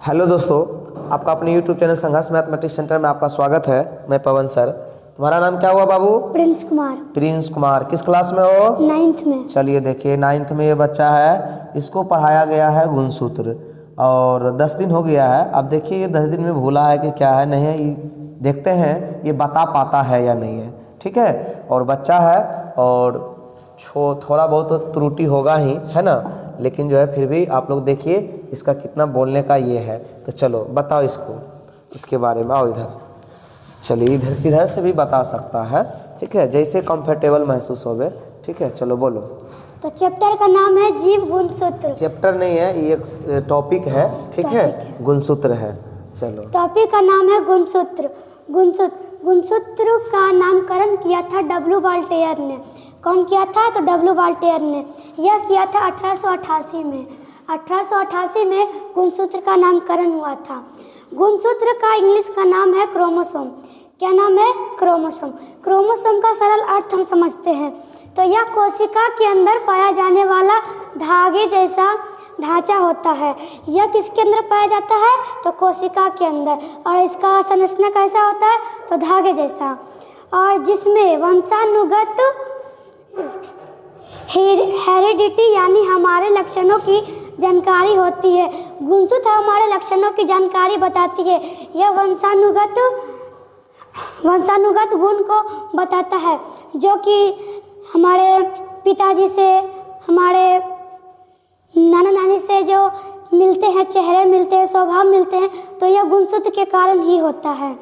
Hello दोस्तों, आपका अपने YouTube चैनल संघर्ष मैथमेटिक्स सेंटर में आपका स्वागत है। मैं पवन सर। तुम्हारा नाम क्या हुआ बाबू? प्रिंस कुमार। प्रिंस कुमार। किस क्लास में हो? 9th में। चलिए देखिए, 9th में ये बच्चा है, इसको पढ़ाया गया है गुणसूत्र और 10 दिन हो गया है। अब देखिए ये 10 दिन में भूला है कि क्या है नहीं है, देखते हैं ये बता पाता है या नहीं है। ठीक है, और बच्चा है और थोड़ा बहुत तो त्रुटि होगा ही, है ना, लेकिन जो है फिर भी आप लोग देखिए इसका कितना बोलने का ये है। तो चलो बताओ इसको, इसके बारे में। आओ इधर, चलिए इधर से भी बता सकता है। ठीक है, जैसे कंफर्टेबल महसूस होवे। ठीक है, चलो बोलो। तो चैप्टर का नाम है जीव गुणसूत्र। चैप्टर नहीं है, ये टॉपिक है। ठीक है, गुणसूत्र है। चलो, टॉपिक का नाम है गुणसूत्र। गुणसूत्र का नामकरण किया था W वॉल्टेयर ने। कौन किया था? तो W वॉल्टेयर ने। यह किया था 1888 में। 1888 में गुणसूत्र का नामकरण हुआ था। गुणसूत्र का इंग्लिश का नाम है क्रोमोसोम। क्या नाम है? क्रोमोसोम। क्रोमोसोम का सरल अर्थ हम समझते हैं तो यह कोशिका के अंदर पाया जाने वाला धागे जैसा ढांचा होता है। यह किसके अंदर पाया जाता है? तो कोशिका के अंदर। और इसका संरचना कैसा होता है? तो धागे जैसा, और जिसमें वंशानुगत हेरिडिटी यानी हमारे लक्षणों की जानकारी होती है। गुणसूत्र हमारे लक्षणों की जानकारी बताती है। यह वंशानुगत गुण को बताता है, जो कि हमारे पिताजी से, हमारे नाना नानी से जो मिलते हैं, चेहरे मिलते हैं, स्वभाव मिलते हैं, तो यह गुणसूत्र के कारण ही होता है।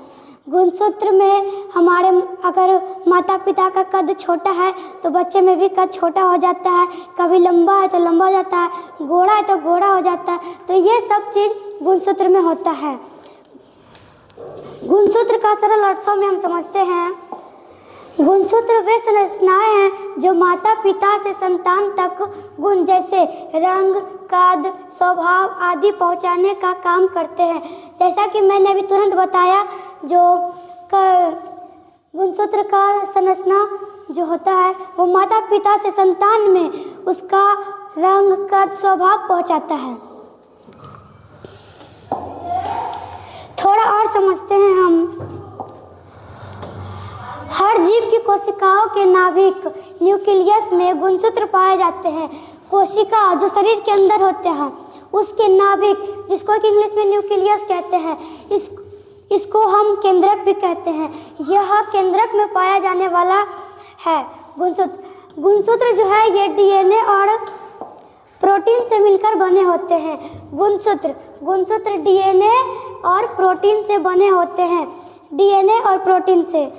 गुणसूत्र में हमारे अगर माता पिता का कद छोटा है तो बच्चे में भी कद छोटा हो जाता है, कभी लंबा है तो लंबा हो जाता है, गोरा है तो गोरा हो जाता है। तो ये सब चीज़ गुणसूत्र में होता है। गुणसूत्र का सरल अर्थों में हम समझते हैं, गुणसूत्र वे संरचनाएं हैं जो माता पिता से संतान तक गुण जैसे रंग, कद, स्वभाव आदि पहुंचाने का काम करते हैं। जैसा कि मैंने अभी तुरंत बताया, जो गुणसूत्र का संरचना जो होता है वो माता पिता से संतान में उसका रंग, कद, स्वभाव पहुंचाता है। थोड़ा और समझते हैं हम। हर जीव की कोशिकाओं के नाभिक न्यूक्लियस में गुणसूत्र पाए जाते हैं। कोशिका जो शरीर के अंदर होते हैं उसके नाभिक, जिसको कि इंग्लिश में न्यूक्लियस कहते हैं, इसको हम केंद्रक भी कहते हैं। यह केंद्रक में पाया जाने वाला है गुणसूत्र। गुणसूत्र जो है ये डीएनए और प्रोटीन से मिलकर बने होते हैं। गुणसूत्र डीएनए और प्रोटीन से बने होते हैं। डीएनए और प्रोटीन से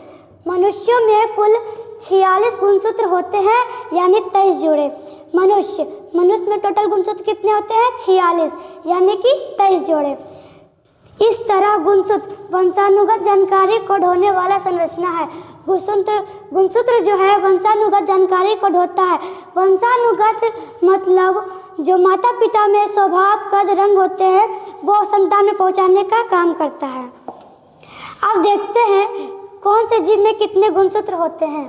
मनुष्यों में कुल 46 गुणसूत्र होते हैं, यानी 23 जोड़े। मनुष्य में टोटल गुणसूत्र कितने होते हैं? 46, यानी कि 23 जोड़े। इस तरह गुणसूत्र वंशानुगत जानकारी को ढोने वाला संरचना है। गुणसूत्र जो है वंशानुगत जानकारी को ढोता है। वंशानुगत मतलब जो माता पिता में स्वभाव, कद, रंग होते हैं वो संतान में पहुंचाने का काम करता है। अब देखते हैं कौन से जीव में कितने गुणसूत्र होते हैं।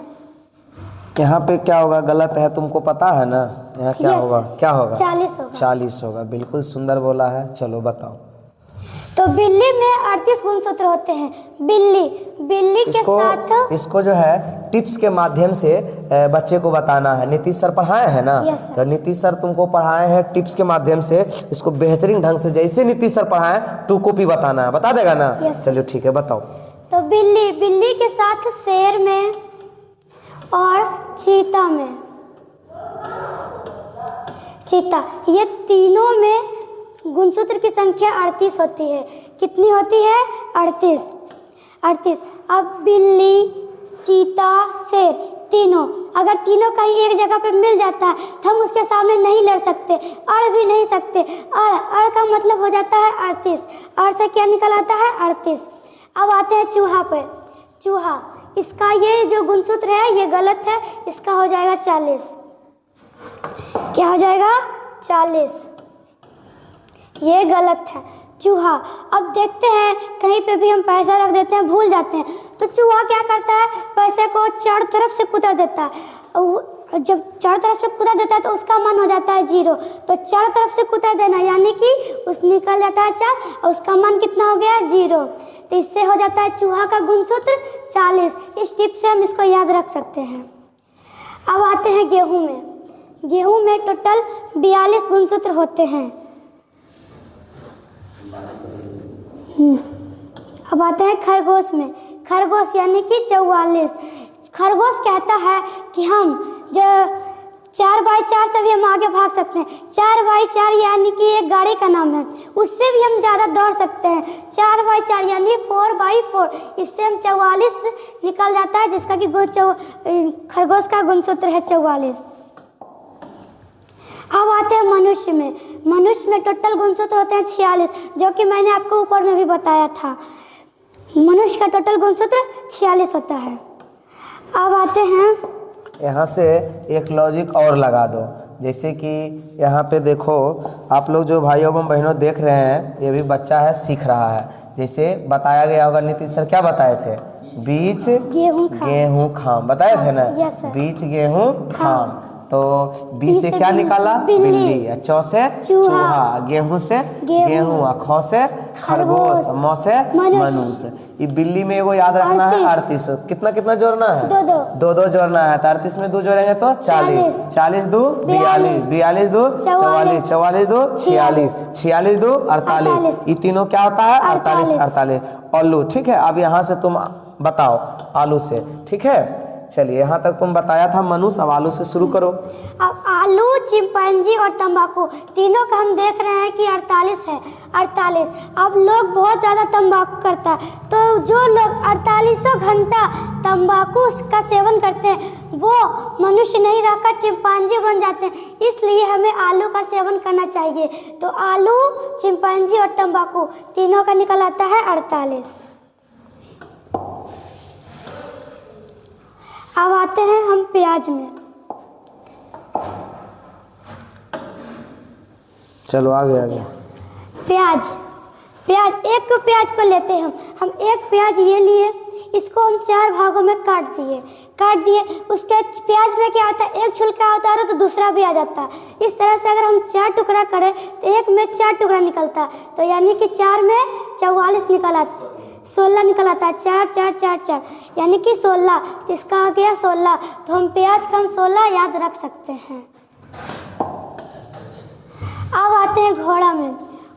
यहाँ पे क्या होगा? गलत है, तुमको पता है ना? यहाँ क्या होगा? क्या होगा? 40 होगा। 40 होगा। बिल्कुल सुंदर बोला है। चलो बताओ। तो बिल्ली में 38 गुणसूत्र होते हैं। बिल्ली के साथ इसको जो है टिप्स के माध्यम से बच्चे को बताना है। नीतीश सर पढ़ाए हैं ना? तो नीतीश सर तुमको पढ़ाए हैं टिप्स के माध्यम से। इसको बेहतरीन ढंग से जैसे नीतीश सर पढ़ाए 2 कॉपी बताना है। बता देगा ना? चलो ठीक है, बताओ। तो बिल्ली के साथ शेर में और चीता ये तीनों में गुणसूत्र की संख्या 38 होती है। कितनी होती है? 38। अब बिल्ली, चीता, शेर तीनों, अगर तीनों कहीं एक जगह पे मिल जाता है तो हम उसके सामने नहीं लड़ सकते, अड़ भी नहीं सकते। अड़ का मतलब हो जाता है 38। अड़ से क्या निकल आता है? 38। अब आते हैं चूहा पे। चूहा, इसका ये जो गुणसूत्र है ये गलत है, इसका हो जाएगा 40। क्या हो जाएगा? 40। ये गलत है चूहा। अब देखते हैं कहीं पे भी हम पैसा रख देते हैं, भूल जाते हैं, तो चूहा क्या करता है? पैसे को चारों तरफ से कुतर देता है। जब चारों तरफ से कुतर देता है तो उसका मान हो जाता है 0। तो चारों तरफ से कुतर देना यानी कि उस निकल जाता है 4 और उसका मान कितना हो गया 0। तो इससे हो जाता है चूहा का गुणसूत्र 40। इस टिप से हम इसको याद रख सकते हैं। अब आते हैं गेहूं में। गेहूं में टोटल 42 गुणसूत्र होते हैं। अब आते हैं खरगोश में। खरगोश यानी कि 44। खरगोश कहता है कि हम जो 4x4 से भी हम आगे भाग सकते हैं। 4x4 यानी कि एक गाड़ी का नाम है, उससे भी हम ज़्यादा दौड़ सकते हैं। 4x4 यानी 4x4, इससे हम 44 निकल जाता है, जिसका कि खरगोश का गुणसूत्र है 44। अब आते हैं मनुष्य में। मनुष्य में टोटल गुणसूत्र होते हैं 46, जो कि मैंने आपको ऊपर में भी बताया था। मनुष्य का टोटल गुणसूत्र 46 होता है। अब आते हैं, यहाँ से एक लॉजिक और लगा दो, जैसे कि यहाँ पे देखो आप लोग जो भाइयों एवं बहनों देख रहे हैं, ये भी बच्चा है, सीख रहा है। जैसे बताया गया होगा, नीतीश सर क्या बताए थे? बीच गेहूं खाम बताए थे ना? बीच गेहूं खाम। तो बी से क्या निकाला? बिल्ली। चौ से चूहा, गेहूं से गेहूं, ख से खरगोश, म से मनुष्य। ये बिल्ली में वो याद रखना है 38। कितना कितना जोड़ना है? 2 जोड़ना है। तो 38 में 2 जोड़ेंगे तो 40। 40 2 42, 42 2 44, 44 2 46, 46 2 48। ये तीनों क्या होता है? 48। आलू, ठीक है। अब यहाँ से तुम बताओ आलू से, ठीक है। चलिए, यहाँ तक तुम बताया था मनुष्य, अब आलू से शुरू करो। अब आलू, चिंपैंजी और तंबाकू तीनों का हम देख रहे हैं कि 48 है। 48। अब लोग बहुत ज़्यादा तंबाकू करता है, तो जो लोग 48 घंटा तंबाकू का सेवन करते हैं वो मनुष्य नहीं रहकर चिंपैंजी बन जाते हैं। इसलिए हमें आलू का सेवन करना चाहिए। तो आलू, चिंपैंजी और तंबाकू तीनों का निकल आता है 48। अब आते हैं हम प्याज में। चलो आगे। प्याज एक प्याज को लेते हैं हम एक प्याज ये लिए, इसको हम 4 भागों में काट दिए। उसके प्याज में क्या होता है? एक छिलका होता है तो दूसरा भी आ जाता है। इस तरह से अगर हम 4 टुकड़ा करें तो एक में 4 टुकड़ा निकलता है। तो यानी कि 4 में 44 निकल आता है, 16 निकल आता है। 4 4 4 4 यानी कि 16। इसका आ गया 16। तो हम प्याज का हम 16 याद रख सकते हैं। अब आते हैं घोड़ा में।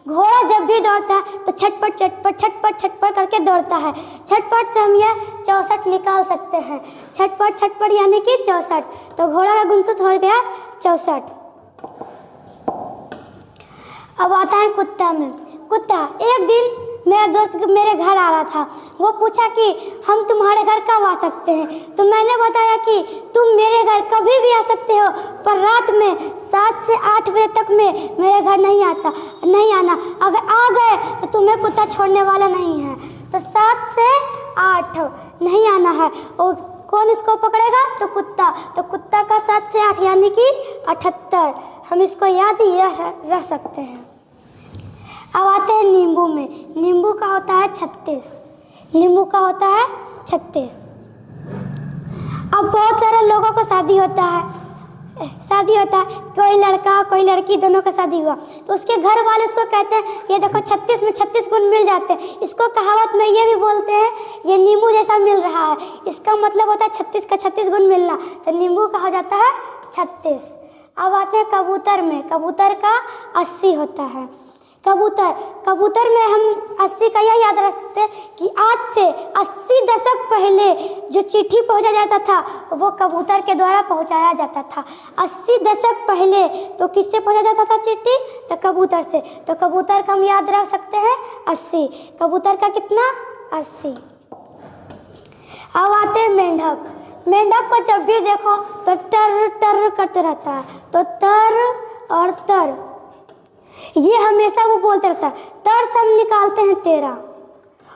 घोड़ा जब भी दौड़ता है तो छटपट छटपट छटपट छटपट करके दौड़ता है। छटपट से हम यह 64 निकाल सकते हैं। छटपट छटपट यानी कि 64। तो घोड़ा का गुणसूत्र हो गया 64। अब आता है कुत्ता में। कुत्ता, एक दिन मेरा दोस्त मेरे घर आ रहा था। वो पूछा कि हम तुम्हारे घर कब आ सकते हैं? तो मैंने बताया कि तुम मेरे घर कभी भी आ सकते हो, पर रात में 7 से 8 बजे तक में मेरे घर नहीं आना। अगर आ गए तो तुम्हें कुत्ता छोड़ने वाला नहीं है। तो 7 से 8 नहीं आना है। और कौन इसको पकड़ेगा? तो कुत्ता। तो कुत्ता का 7 से 8 यानी कि 78। हम इसको याद ही रख सकते हैं। अब आते हैं नींबू में। नींबू का होता है 36। नींबू का होता है 36। अब बहुत सारे लोगों को शादी होता है। कोई लड़का कोई लड़की दोनों का शादी हुआ, तो उसके घर वाले उसको कहते हैं ये देखो 36 में 36 गुण मिल जाते हैं। इसको कहावत में ये भी बोलते हैं ये नींबू जैसा मिल रहा है। इसका मतलब होता है 36 का 36 गुण मिलना। तो नींबू का हो जाता है 36। अब आते हैं कबूतर में। कबूतर का 80 होता है। कबूतर में हम 80 का यह याद रखते हैं कि आज से 80 दशक पहले जो चिट्ठी पहुंचा जाता था वो कबूतर के द्वारा पहुंचाया जाता था। 80 दशक पहले तो किससे पहुंचा जाता था चिट्ठी? तो कबूतर से। तो कबूतर का हम याद रख सकते हैं 80। कबूतर का कितना? 80। अब आते हैं मेंढक। मेंढक को जब भी देखो तो टर टर करते रहता है। तो तर और तर ये हमेशा वो बोलते रहता है। तर से हम निकालते हैं 13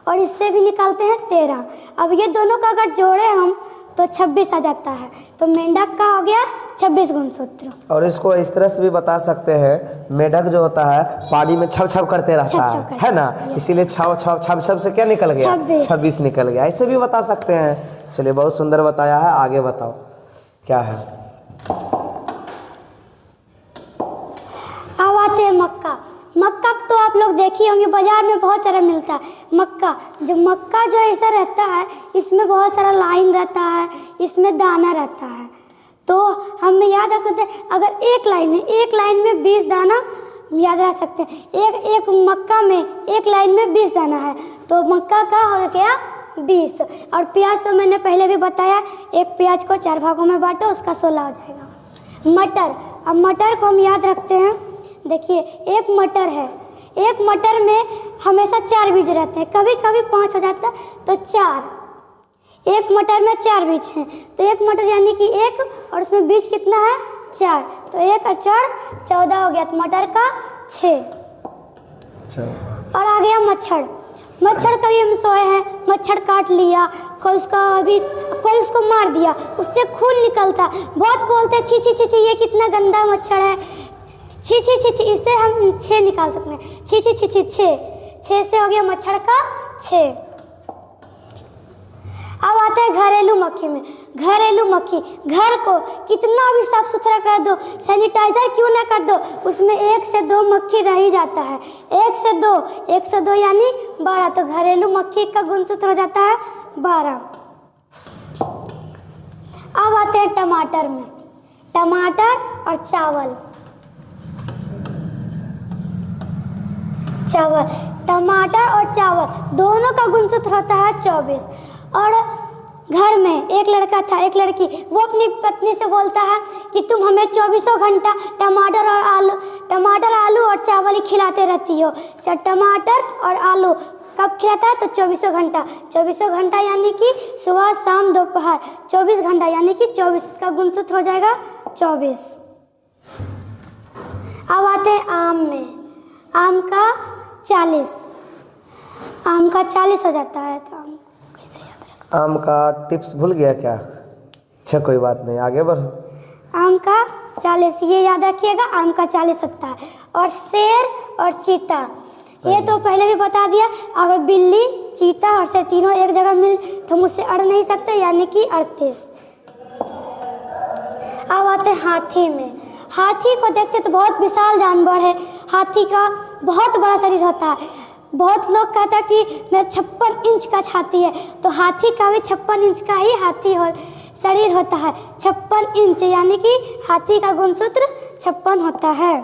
और इससे भी निकालते हैं 13। अब ये दोनों का अगर जोड़े हम तो 26 आ जाता है। तो मेंढक का हो गया 26 गुणसूत्र। और इसको इस तरह से भी बता सकते हैं, मेंढक जो होता है पानी में छप छप करते रहता है ना, इसीलिए छप से क्या निकल गया? 26 निकल गया। ऐसे भी बता सकते हैं। चलिए, बहुत सुंदर बताया है। आगे बताओ क्या है। अब आते हैं मक्का। मक्का तो आप लोग देखे होंगे, बाजार में बहुत सारा मिलता है। मक्का जो ऐसा रहता है, इसमें बहुत सारा लाइन रहता है, इसमें दाना रहता है। तो हम याद रख सकते हैं, अगर एक लाइन में 20 दाना याद रख सकते हैं। एक मक्का में एक लाइन में 20 दाना है, तो मक्का का हो गया 20। और प्याज तो मैंने पहले भी बताया, एक प्याज को 4 भागों में बांटो, उसका 16 हो जाएगा। मटर, अब मटर को हम याद रखते हैं। देखिए, एक मटर है, एक मटर में हमेशा 4 बीज रहते हैं, कभी कभी 5 हो जाता है, तो 4। एक मटर में 4 बीज हैं, तो एक मटर यानी कि 1, और उसमें बीज कितना है 4, तो 1 और 4 14 हो गया, तो मटर का 6। और आ गया मच्छर। मच्छर कभी हम सोए हैं, मच्छर काट लिया, कोई उसको मार दिया, उससे खून निकलता, बहुत बोलते हैं छी छी छी छी ये कितना गंदा मच्छर है, छी छी छी छी, इससे हम 6 निकाल सकते हैं। छी छी छी छी 6 से हो गया मच्छर का 6। अब आते हैं घरेलू मक्खी में। घरेलू मक्खी, घर को कितना भी साफ सुथरा कर दो, सैनिटाइजर क्यों ना कर दो, उसमें 1 से 2 मक्खी रह ही जाता है। 1 से 2 यानी 12, तो घरेलू मक्खी का गुणसूत्र हो जाता है 12। अब आते हैं टमाटर में। टमाटर और चावल, टमाटर और चावल दोनों का गुणसूत्र होता है 24। और घर में एक लड़का था, एक लड़की, वो अपनी पत्नी से बोलता है कि तुम हमें 24 घंटा टमाटर, आलू और चावल ही खिलाते रहती हो। टमाटर और आलू कब खिलाता है, तो 24 घंटा। 24 घंटा यानी कि सुबह शाम दोपहर, 24 घंटा यानी कि 24, इसका गुणसूत्र हो जाएगा 24। अब आते हैं आम में। आम का 40, आम का 40 हो जाता है, तो आम कैसे याद रखा? आम का टिप्स भूल गया क्या? अच्छा कोई बात नहीं, आगे बढ़ो। आम का 40, ये याद रखिएगा, आम का 40 होता है। और शेर और चीता, ये तो पहले भी बता दिया। अगर बिल्ली, चीता और शेर तीनों एक जगह मिल तो मुझसे अड़ नहीं सकते, यानी कि 38। अब आते हैं हाथी में। हाथी को देखते तो बहुत विशाल जानवर है, हाथी का बहुत बड़ा शरीर होता है। बहुत लोग कहता है कि मैं 56 इंच का छाती है, तो हाथी का भी 56 इंच का ही शरीर होता है। 56 इंच यानी कि हाथी का गुणसूत्र 56 होता है।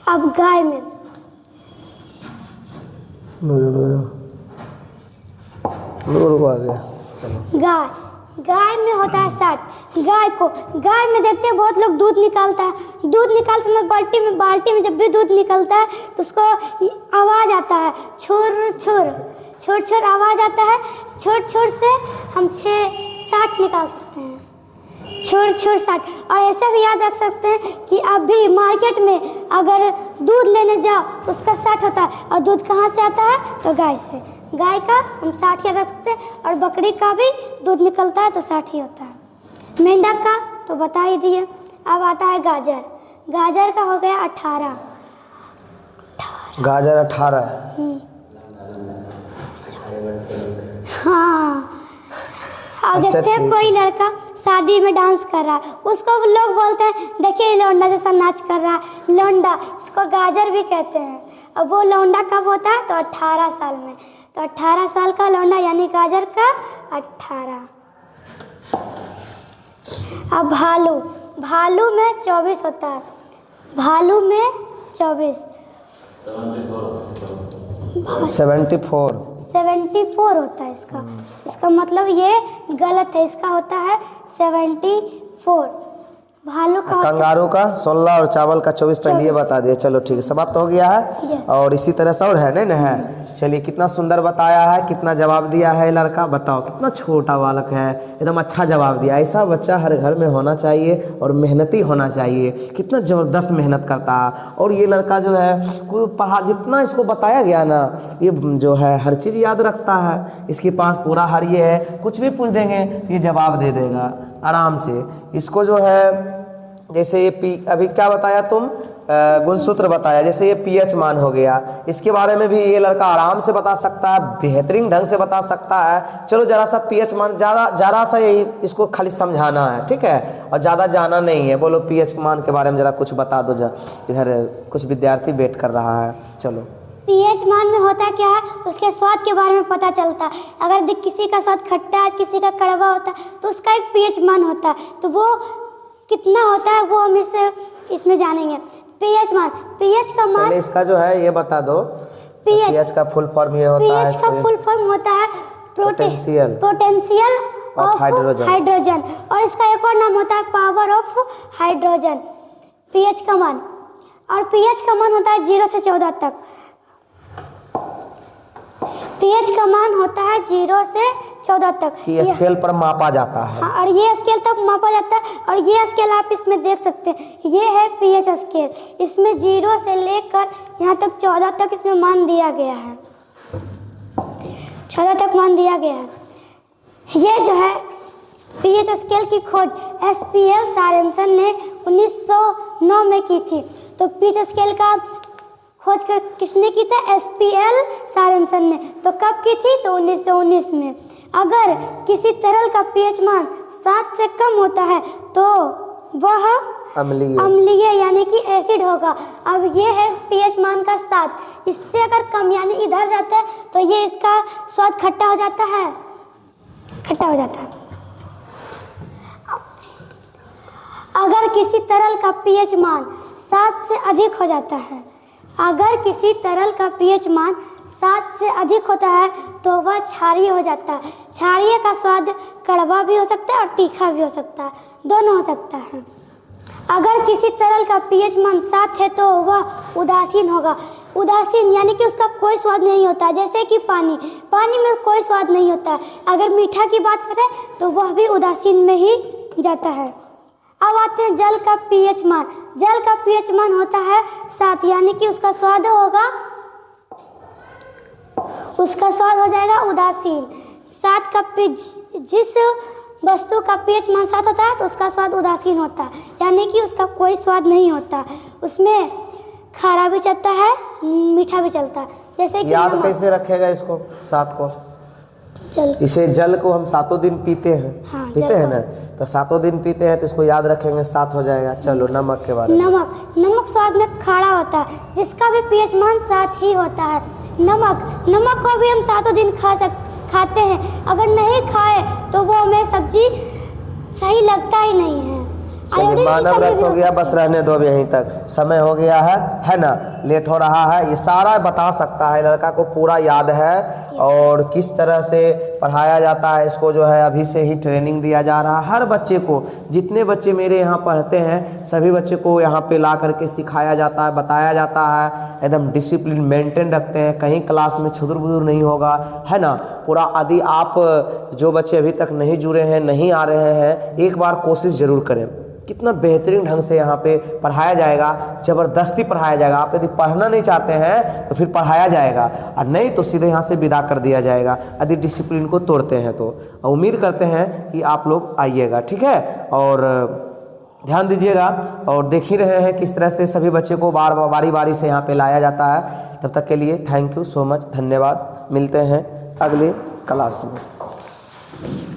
अब गाय में, आ गया, चलो। गाय में होता है 60। गाय में देखते हैं बहुत लोग दूध निकालता है, दूध निकालते समय बाल्टी में जब भी दूध निकलता है तो उसको आवाज़ आता है, छुर आवाज़ आता है। छुर से हम 60 निकाल सकते हैं, छुर 60। और ऐसा भी याद रख सकते हैं कि अभी मार्केट में अगर दूध लेने जाओ तो उसका 60 होता है, और दूध कहाँ से आता है, तो गाय से। गाय का हम 60 याद रखते हैं, और बकरी का भी दूध निकलता है तो 60 ही होता है। मेंढक का तो बता ही दिए। अब आता है गाजर। गाजर का हो गया 18। गाजर 18। हाँ। अब अच्छा, देखते हैं कोई लड़का शादी में डांस कर रहा है, उसको लोग बोलते हैं देखिए लौंडा जैसा नाच कर रहा है, लौंडा, इसको गाजर भी कहते हैं। अब वो लौंडा कब होता है, तो 18 साल में, तो 18 साल का लौंडा यानी गाजर का 18। अब भालू में 24 होता है, भालू में 24। 74 होता है इसका मतलब ये गलत है, इसका होता है 74। भालू का, कंगारू का 16 और चावल का 24 पहले बता दिए। चलो ठीक है, समाप्त हो गया है। Yes. और इसी तरह से और है नहीं है। चलिए, कितना सुंदर बताया है, कितना जवाब दिया है लड़का, बताओ कितना छोटा बालक है, एकदम अच्छा जवाब दिया। ऐसा बच्चा हर घर में होना चाहिए और मेहनती होना चाहिए, कितना ज़बरदस्त मेहनत करता है। और ये लड़का जो है कोई जितना इसको बताया गया ना, ये जो है हर चीज़ याद रखता है, इसके पास पूरा हर ये है, कुछ भी पूछ देंगे ये जवाब दे देगा आराम से। इसको जो है जैसे ये अभी क्या बताया तुम, गुणसूत्र बताया, जैसे ये पीएच मान हो गया, इसके बारे में भी ये लड़का आराम से बता सकता है, बेहतरीन ढंग से बता सकता है। चलो जरा सा पीएच मान ज़रा सा यही इसको खाली समझाना है, ठीक है, और ज़्यादा जाना नहीं है। बोलो पीएच मान के बारे में ज़रा कुछ बता दो। इधर कुछ विद्यार्थी वेट कर रहा है। चलो पीएच मान में होता क्या है, उसके स्वाद के बारे में पता चलता है। अगर किसी का स्वाद खट्टा है, किसी का कड़वा होता है, तो उसका एक पीएच मान होता है। तो वो कितना होता है वो हम इसमें जानेंगे। पीएच मान, पीएच का मान, पहले इसका जो है ये बता दो। पीएच का फुल फॉर्म ये होता है, पीएच का फुल फॉर्म होता है पोटेंशियल ऑफ हाइड्रोजन, और इसका एक और नाम होता है पावर ऑफ हाइड्रोजन। पीएच का मान, और पीएच का मान होता है 0 से 14 तक। पीएच का मान होता है 0 से 14 तक। ये स्केल पर मापा जाता है। हाँ, और ये स्केल तक मापा जाता है। और ये स्केल आप इसमें देख सकते हैं, ये है पीएच स्केल। इसमें 0 से लेकर यहाँ तक 14 तक इसमें मान दिया गया है, 14 तक मान दिया गया है। ये जो है पीएच स्केल की खोज SPL सारेंसन ने 1909 में की थी। तो पीएच स्केल का खोज किसने की था? SPL सारेंसन ने। तो कब की थी? तो 1919 में। अगर किसी तरल का पीएच मान 7 से कम होता है तो वह अम्लीय यानी कि एसिड होगा। अब ये है पीएच मान का 7। इससे अगर कम यानी इधर जाता है तो ये इसका स्वाद खट्टा हो जाता है, खट्टा हो जाता है। अगर किसी तरल का पीएच मान 7 से अधिक हो जाता है, अगर किसी तरल का पीएच मान 7 से अधिक होता है तो वह क्षारीय हो जाता है। क्षारीय का स्वाद कड़वा भी हो सकता है और तीखा भी हो सकता है, दोनों हो सकता है। अगर किसी तरल का पीएच मान 7 है तो वह उदासीन होगा। उदासीन यानी कि उसका कोई स्वाद नहीं होता, जैसे कि पानी में कोई स्वाद नहीं होता। अगर मीठा की बात करें तो वह भी उदासीन में ही जाता है। अब आते हैं जल का पीएच मान। जल का पीएच मान होता है 7 यानी कि उसका स्वाद होगा, उसका स्वाद हो जाएगा उदासीन। 7 का जिस वस्तु का पीएच मान 7 होता है तो उसका स्वाद उदासीन होता है, यानी कि उसका कोई स्वाद नहीं होता। उसमें खारा भी चलता है, मीठा भी चलता है। जैसे कि याद कैसे रखेगा इसको 7 को? जल, इसे जल को हम 7 दिन पीते हैं। हाँ, पीते हैं ना, तो 7 दिन पीते हैं तो इसको याद रखेंगे, 7 हो जाएगा। चलो नमक के बारे में। नमक स्वाद में खारा होता है, जिसका भी पीएच मान 7 ही होता है। नमक को भी हम 7 दिन खाते हैं। अगर नहीं खाए तो वो हमें सब्जी सही लगता ही नहीं है। चलिए मानव रक्त हो गया, बस रहने दो अब यहीं तक, समय हो गया है ना, लेट हो रहा है। ये सारा बता सकता है, लड़का को पूरा याद है और किस तरह से पढ़ाया जाता है इसको जो है अभी से ही ट्रेनिंग दिया जा रहा है। हर बच्चे को, जितने बच्चे मेरे यहाँ पढ़ते हैं सभी बच्चे को यहाँ पे ला करके सिखाया जाता है, बताया जाता है। एकदम डिसिप्लिन मेंटेन रखते हैं, कहीं क्लास में छुदुर बुदुर नहीं होगा, है ना पूरा। यदि आप जो बच्चे अभी तक नहीं जुड़े हैं, नहीं आ रहे हैं, एक बार कोशिश ज़रूर करें। कितना बेहतरीन ढंग से यहाँ पे पढ़ाया जाएगा, ज़बरदस्ती पढ़ाया जाएगा। आप यदि पढ़ना नहीं चाहते हैं तो फिर पढ़ाया जाएगा, और नहीं तो सीधे यहाँ से विदा कर दिया जाएगा यदि डिसिप्लिन को तोड़ते हैं तो। उम्मीद करते हैं कि आप लोग आइएगा, ठीक है, और ध्यान दीजिएगा। और देख ही रहे हैं किस तरह से सभी बच्चे को बारी बारी से यहाँ पे लाया जाता है। तब तक के लिए थैंक यू सो मच, धन्यवाद। मिलते हैं अगले क्लास में।